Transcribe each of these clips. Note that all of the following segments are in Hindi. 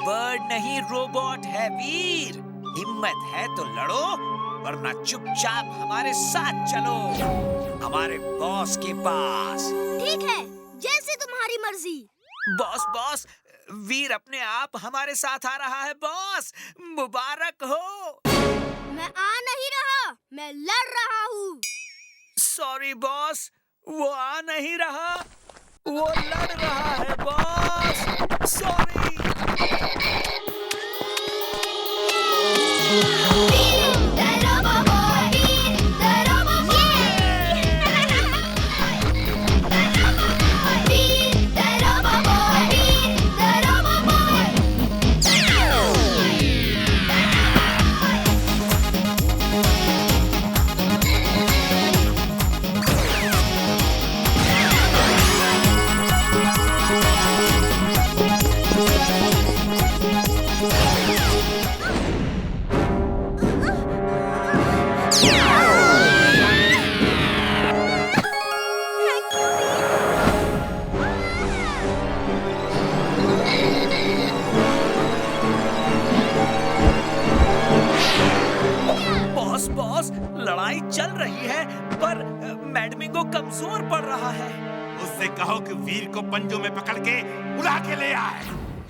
बर्ड नहीं रोबोट है वीर। हिम्मत है तो लड़ो, वरना चुपचाप हमारे साथ चलो हमारे बॉस के पास। ठीक है, जैसे तुम्हारी मर्जी। बॉस बॉस, वीर अपने आप हमारे साथ आ रहा है बॉस, मुबारक हो। मैं आ नहीं रहा, मैं लड़ रहा हूँ। सॉरी बॉस, वो आ नहीं रहा, वो लड़ रहा है बॉस। सॉरी। बॉस, लड़ाई चल रही है पर मैडमिंगो कमजोर पड़ रहा है। उससे कहो कि वीर को पंजों में पकड़ के उड़ा के ले आए।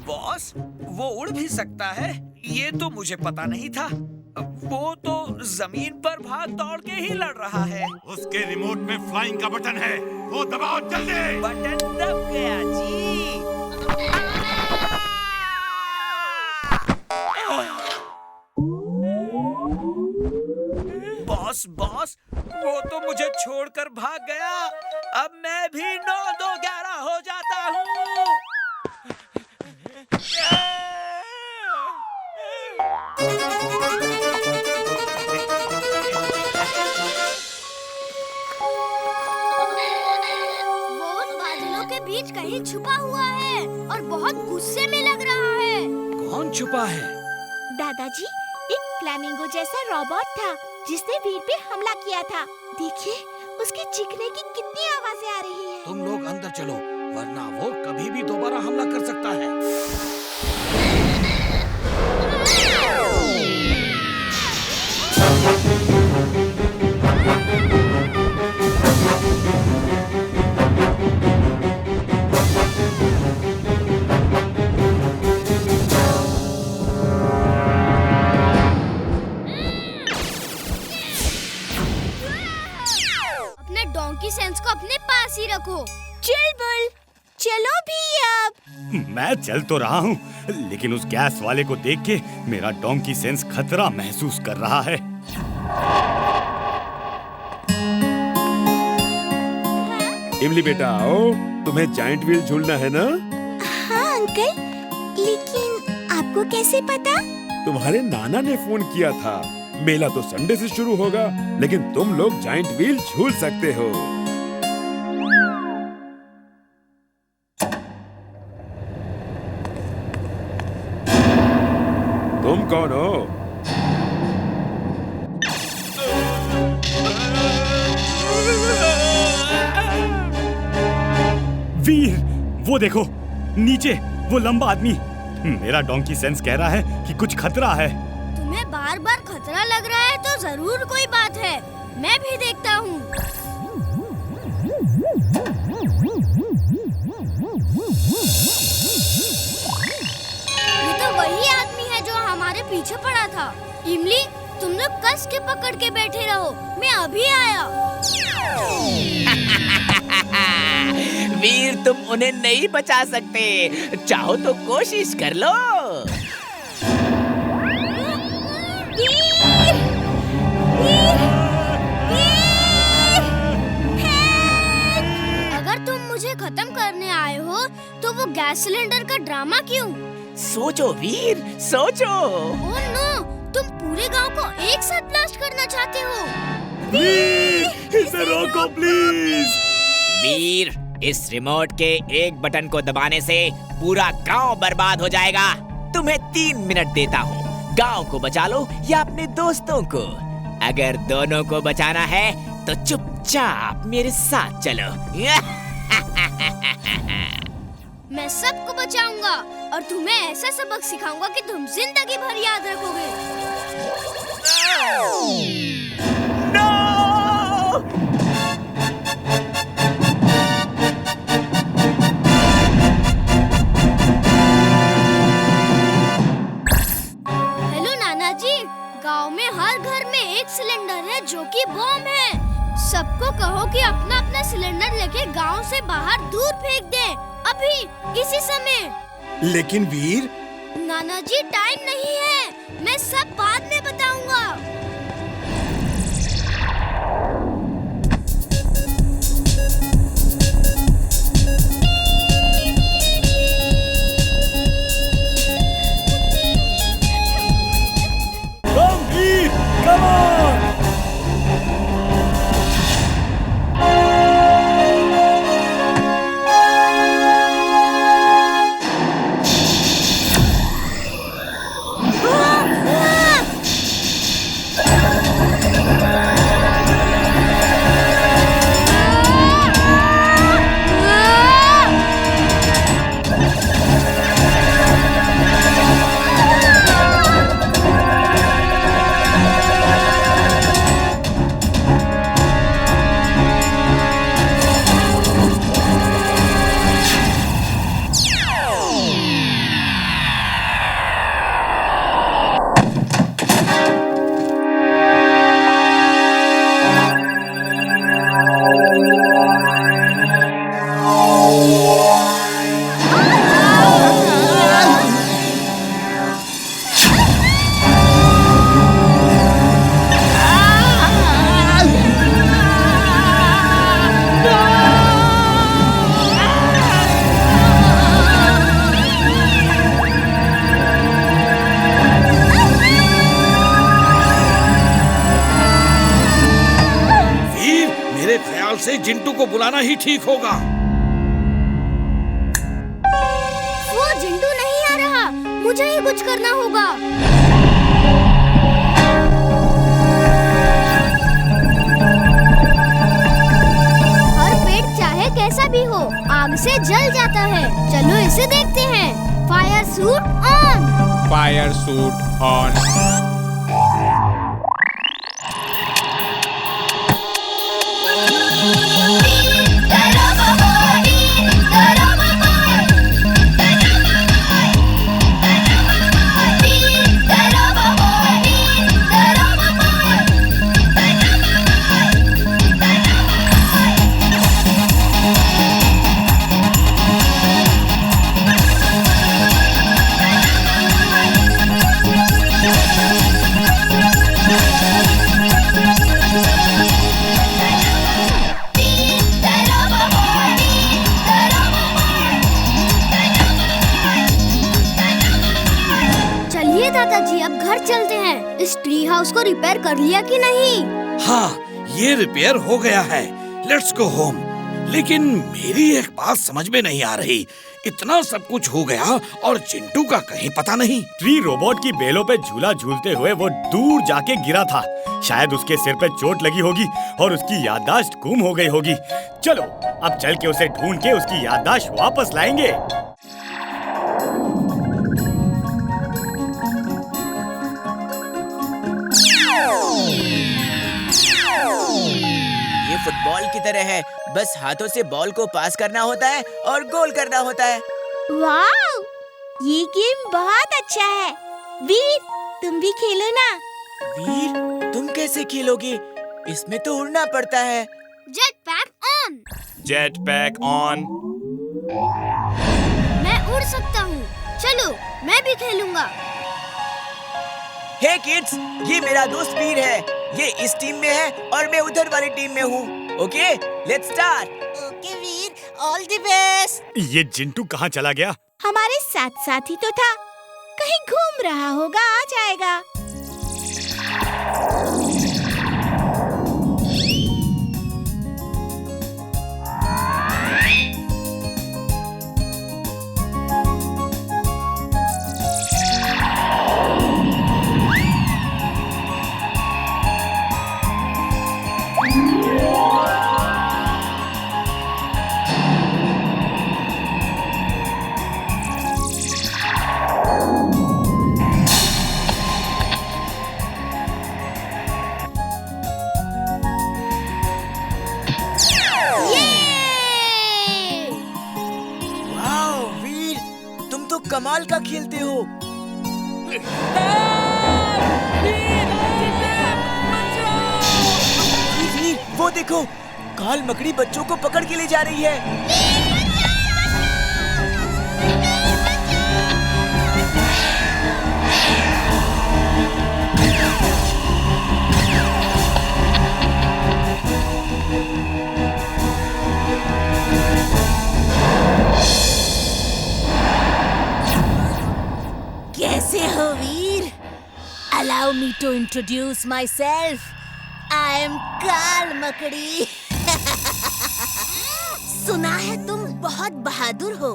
बॉस, वो उड़ भी सकता है, ये तो मुझे पता नहीं था। वो तो जमीन पर भाग दौड़ के ही लड़ रहा है। उसके रिमोट में फ्लाइंग का बटन है, वो दबाओ जल्दी। बटन दब गया जी। बॉस, वो तो मुझे छोड़कर भाग गया। अब मैं भी 9-2-11 हो जाता हूँ। वो उन बादलों के बीच कहीं छुपा हुआ है और बहुत गुस्से में लग रहा है। कौन छुपा है? दादाजी, एक फ्लैमिंगो जैसा रोबोट था जिसने वीर पे हमला किया था। देखिए, उसके चीखने की कितनी आवाजें आ रही हैं। तुम लोग अंदर चलो, वरना वो कभी भी दोबारा हमला कर सकता है। डोंकी सेंस को अपने पास ही रखो। चल बुल, चलो भी अब। मैं चल तो रहा हूँ, लेकिन उस गैस वाले को देख के मेरा डोंकी सेंस खतरा महसूस कर रहा है। इमली बेटा आओ, तुम्हें जायंट व्हील झूलना है ना? हाँ अंकल, लेकिन आपको कैसे पता? तुम्हारे नाना ने फोन किया था। मेला तो संडे से शुरू होगा, लेकिन तुम लोग जायंट व्हील झूल सकते हो। तुम कौन हो? वीर, वो देखो नीचे, वो लंबा आदमी। मेरा डोंकी सेंस कह रहा है कि कुछ खतरा है। तुम्हें बार-बार खतरा लग रहा है तो जरूर कोई बात है। मैं भी देखता हूँ। ये तो वही आदमी है जो हमारे पीछे पड़ा था। इमली, तुम लोग कस के पकड़ के बैठे रहो, मैं अभी आया। वीर, तुम उन्हें नहीं बचा सकते, चाहो तो कोशिश कर लो। अगर तुम मुझे खत्म करने आए हो तो वो गैस सिलेंडर का ड्रामा क्यों? सोचो वीर, सोचो। ओह नो, तुम पूरे गांव को एक साथ ब्लास्ट करना चाहते हो। इसे रोको प्लीज। वीर, इस रिमोट के एक बटन को दबाने से पूरा गांव बर्बाद हो जाएगा। तुम्हें 3 मिनट देता हूँ, गांव को बचा लो या अपने दोस्तों को। अगर दोनों को बचाना है तो चुपचाप मेरे साथ चलो। मैं सबको बचाऊंगा, और तुम्हें ऐसा सबक सिखाऊंगा कि तुम जिंदगी भर याद रखोगे। हेलो नाना जी, गांव में हर घर में एक सिलेंडर है जो कि बम है। सबको कहो कि अपना अपना सिलेंडर लेके गांव से बाहर दूर फेंक दें, अभी इसी समय। लेकिन वीर, नाना जी टाइम नहीं है, मैं सब बाद में बताऊंगा। Come Veer, come on! से जिंटू को बुलाना ही ठीक होगा। वो जिंटू नहीं आ रहा, मुझे ही कुछ करना होगा। हर पेड़ चाहे कैसा भी हो, आग से जल जाता है। चलो इसे देखते हैं। Fire suit on. Fire suit on. दादाजी अब घर चलते हैं। इस ट्री हाउस को रिपेयर कर लिया कि नहीं? हाँ, ये रिपेयर हो गया है। Let's go home. लेकिन मेरी एक बात समझ में नहीं आ रही, इतना सब कुछ हो गया और चिंटू का कहीं पता नहीं। ट्री रोबोट की बेलों पे झूला झूलते हुए वो दूर जाके गिरा था। शायद उसके सिर पे चोट लगी होगी और उसकी याददाश्त गुम हो गई होगी। चलो अब चल के उसे ढूंढ के उसकी याददाश्त वापस लाएंगे। ये फुटबॉल की तरह है, बस हाथों से बॉल को पास करना होता है और गोल करना होता है। वाव! ये गेम बहुत अच्छा है। वीर, तुम भी खेलो ना। वीर, तुम कैसे खेलोगी? इसमें तो उड़ना पड़ता है। Jet pack on. Jet pack on. मैं उड़ सकता हूँ। चलो मैं भी खेलूंगा। हे किड्स, ये मेरा दोस्त वीर है। ये इस टीम में है और मैं उधर वाली टीम में हूँ। Okay, let's start. Okay Veer, all the best. ये जिंटू कहाँ चला गया? हमारे साथ साथ ही तो था, कहीं घूम रहा होगा, आ जाएगा। खेलते हो? वीर, वो देखो, काल मकड़ी बच्चों को पकड़ के ले जा रही है। कैसे हो वीर? Allow me to introduce myself. I am काल मकड़ी। सुना है तुम बहुत बहादुर हो,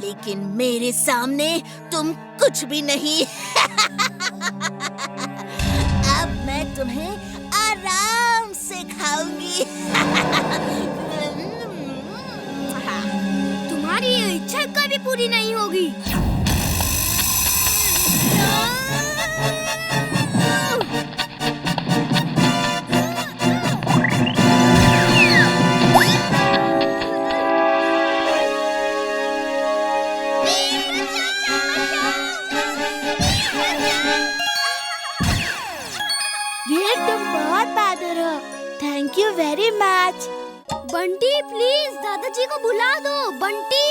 लेकिन मेरे सामने तुम कुछ भी नहीं। अब मैं तुम्हें आराम से खाऊंगी। तुम्हारी ये इच्छा कभी पूरी नहीं होगी। वीर, तुम बहुत बहादुर हो। Thank you very much. Bunty please दादाजी को बुला दो। बंटी,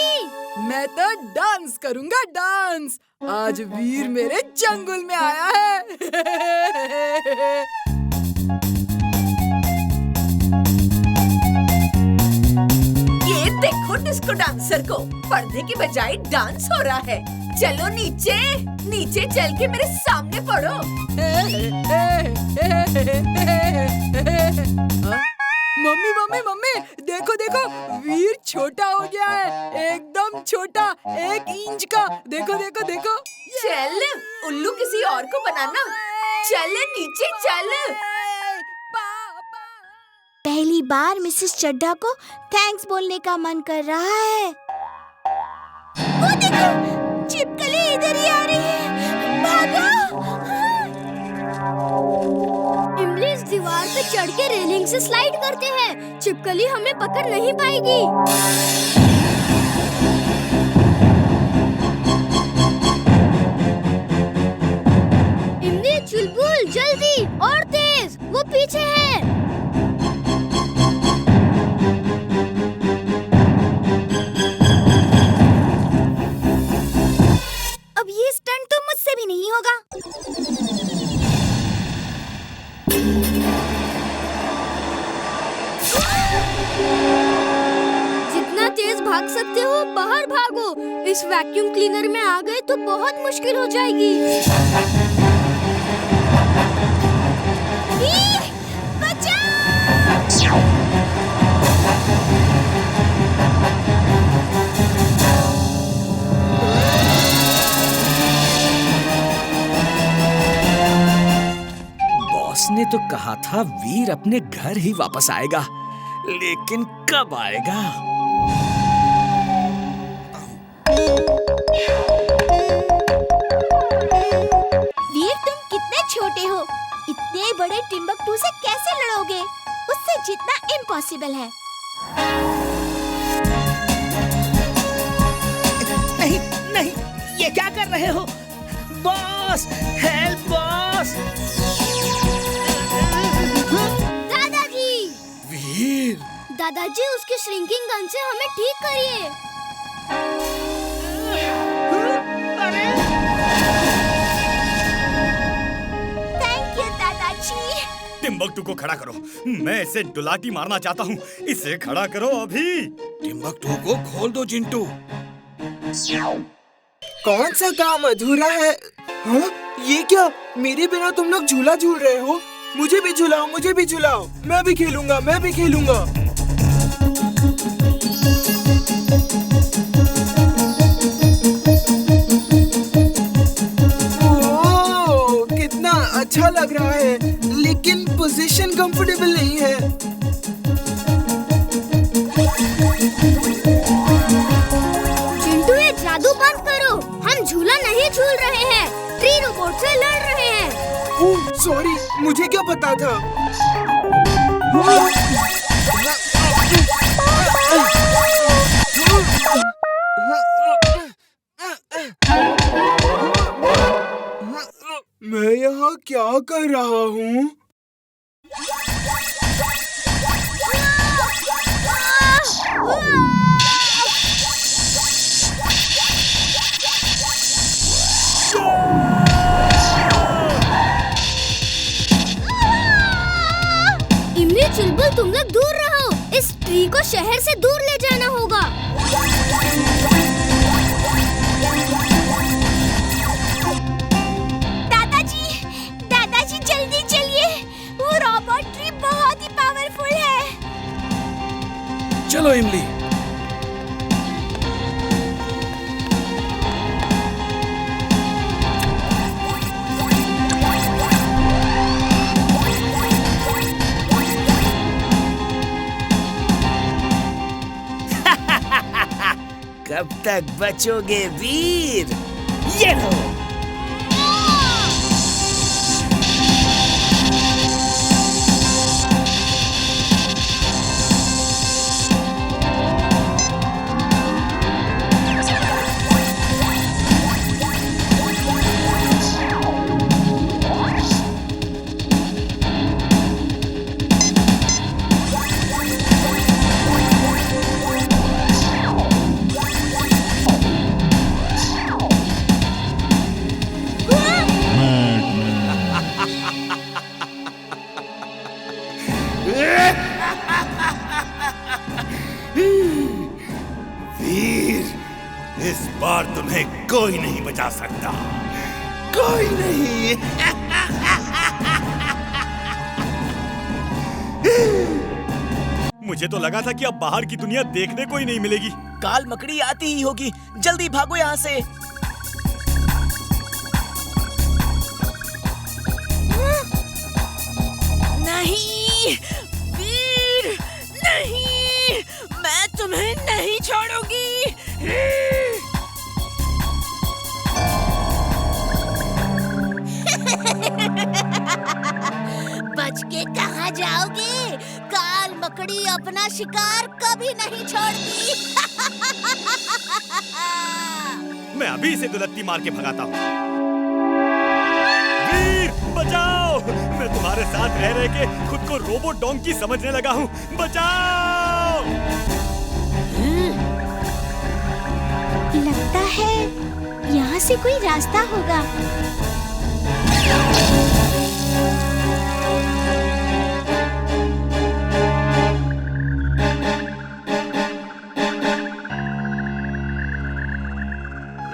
मैं तो डांस करूंगा, डांस। आज वीर मेरे जंगल में आया है। ये देखो डिस्को डांसर को, पर्दे की बजाय डांस हो रहा है। चलो नीचे, नीचे चल के मेरे सामने पड़ो। मम्मी मम्मी मम्मी, देखो देखो, वीर छोटा हो गया है, एकदम छोटा, 1 इंच का। देखो देखो देखो। चल, उल्लू किसी और को बनाना। चल नीचे चल। पहली बार मिसेस चड्ढा को थैंक्स बोलने का मन कर रहा है। वो देखो, छिपकली इधर ही आ रही है। भागो! इमली इस दीवार पे चढ़ के रेलिंग से स्लाइड करते हैं। छिपकली हमें पकड़ नहीं पाएगी। इमली, चुलबुल, जल्दी और तेज, वो पीछे है। अब ये स्टंट तो मुझसे भी नहीं होगा। जितना तेज भाग सकते हो बाहर भागो। इस वैक्यूम क्लीनर में आ गए तो बहुत मुश्किल हो जाएगी। वीर, बचाओ! बॉस ने तो कहा था वीर अपने घर ही वापस आएगा, लेकिन कब आएगा? वीर, तुम कितने छोटे हो, इतने बड़े टिम्बकटू से कैसे लड़ोगे? उससे जीतना इम्पॉसिबल है। नहीं नहीं, ये क्या कर रहे हो? Boss, help boss! दादाजी! वीर, दादाजी, उसकी श्रिंकिंग गन से हमें ठीक करिए। थैंक यू दादाजी। टिम्बकटू को खड़ा करो, मैं इसे डुलाटी मारना चाहता हूँ। इसे खड़ा करो अभी। टिम्बकटू को खोल दो चिंटू। कौन सा काम अधूरा है? हाँ? ये क्या, मेरे बिना तुम लोग झूला झूल रहे हो? मुझे भी झुलाओ, मुझे भी झुलाओ। मैं भी खेलूंगा, मैं भी खेलूंगा। ओह, कितना अच्छा लग रहा है, लेकिन पोजीशन कंफर्टेबल नहीं है। चिंटू, ये जादू बंद करो। हम झूला नहीं झूल रहे हैं, ट्री रोबोट से लड़ रहे हैं। ओह, सॉरी, मुझे क्या पता था। मैं यहाँ क्या कर रहा हूँ? इमली चुलबुल, तुम लोग दूर रहो। इस ट्री को शहर से दूर ले जाना होगा। दादाजी जल्दी चलिए। वो रोबोट ट्री बहुत ही पावरफुल है। चलो इमली। कब तक बचोगे वीर? ये लो। वीर, इस बार तुम्हें कोई नहीं बचा सकता, कोई नहीं। मुझे तो लगा था कि अब बाहर की दुनिया देखने को ही नहीं मिलेगी। काल मकड़ी आती ही होगी, जल्दी भागो यहाँ से। नहीं वीर, नहीं, मैं तुम्हें नहीं छोड़ूंगी। बच के कहाँ जाओगे? काल मकड़ी अपना शिकार कभी नहीं छोड़ती। मैं अभी इसे दुलत्ती मार के भगाता हूँ। वीर, बचाओ! मैं तुम्हारे साथ रह रह के खुद को रोबोट डोंकी समझने लगा हूँ। बचाओ! लगता है यहाँ से कोई रास्ता होगा।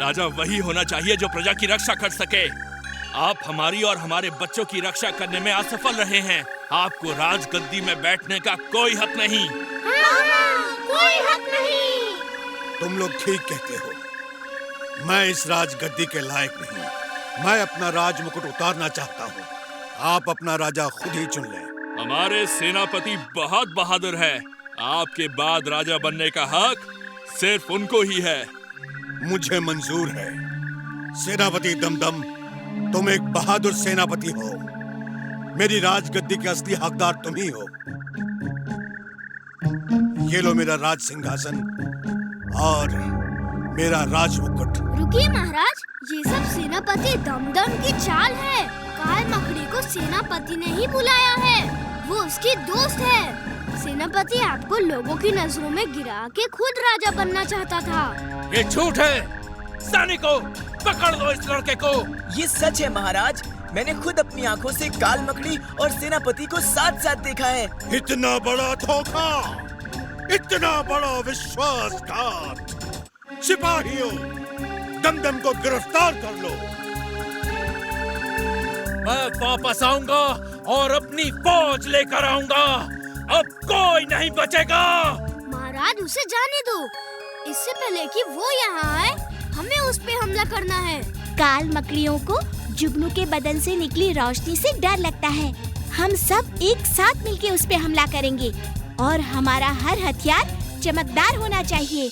राजा वही होना चाहिए जो प्रजा की रक्षा कर सके। आप हमारी और हमारे बच्चों की रक्षा करने में असफल रहे हैं। आपको राजगद्दी में बैठने का कोई हक नहीं। कोई हक नहीं। तुम लोग ठीक कहते हो। मैं इस राजगद्दी के लायक नहीं। मैं अपना राज मुकुट उतारना चाहता हूँ। आप अपना राजा खुद ही चुन लें। हमारे सेनापति बहुत बहादुर है। आपके बाद राजा बनने का हक सिर्फ उनको ही है। मुझे मंजूर है। सेनापति दमदम, तुम एक बहादुर सेनापति हो। मेरी राजगद्दी के असली हकदार तुम ही हो। ये लो मेरा राज सिंहासन और मेरा राज मुकुट। रुकिए महाराज, ये सब सेनापति दमदम की चाल है। काल मकड़ी को सेनापति ने ही बुलाया है। वो उसकी दोस्त है। सेनापति आपको लोगों की नजरों में गिरा के खुद राजा बनना चाहता था। ये झूठ है। सैनिकों, पकड़ लो इस लड़के को। ये सच है महाराज। मैंने खुद अपनी आंखों से काल मकड़ी और सेनापति को साथ साथ देखा है। इतना बड़ा धोखा, इतना बड़ा विश्वासघात। सिपाहियों, दमदम को गिरफ्तार कर लो। मैं वापस आऊंगा और अपनी फौज लेकर आऊंगा। अब कोई नहीं बचेगा। महाराज, उसे जाने दो। इससे पहले कि वो यहाँ आए, हमें उस पे हमला करना है। काल मकड़ियों को जुगनू के बदन से निकली रोशनी से डर लगता है। हम सब एक साथ मिलके उस पे हमला करेंगे और हमारा हर हथियार चमकदार होना चाहिए।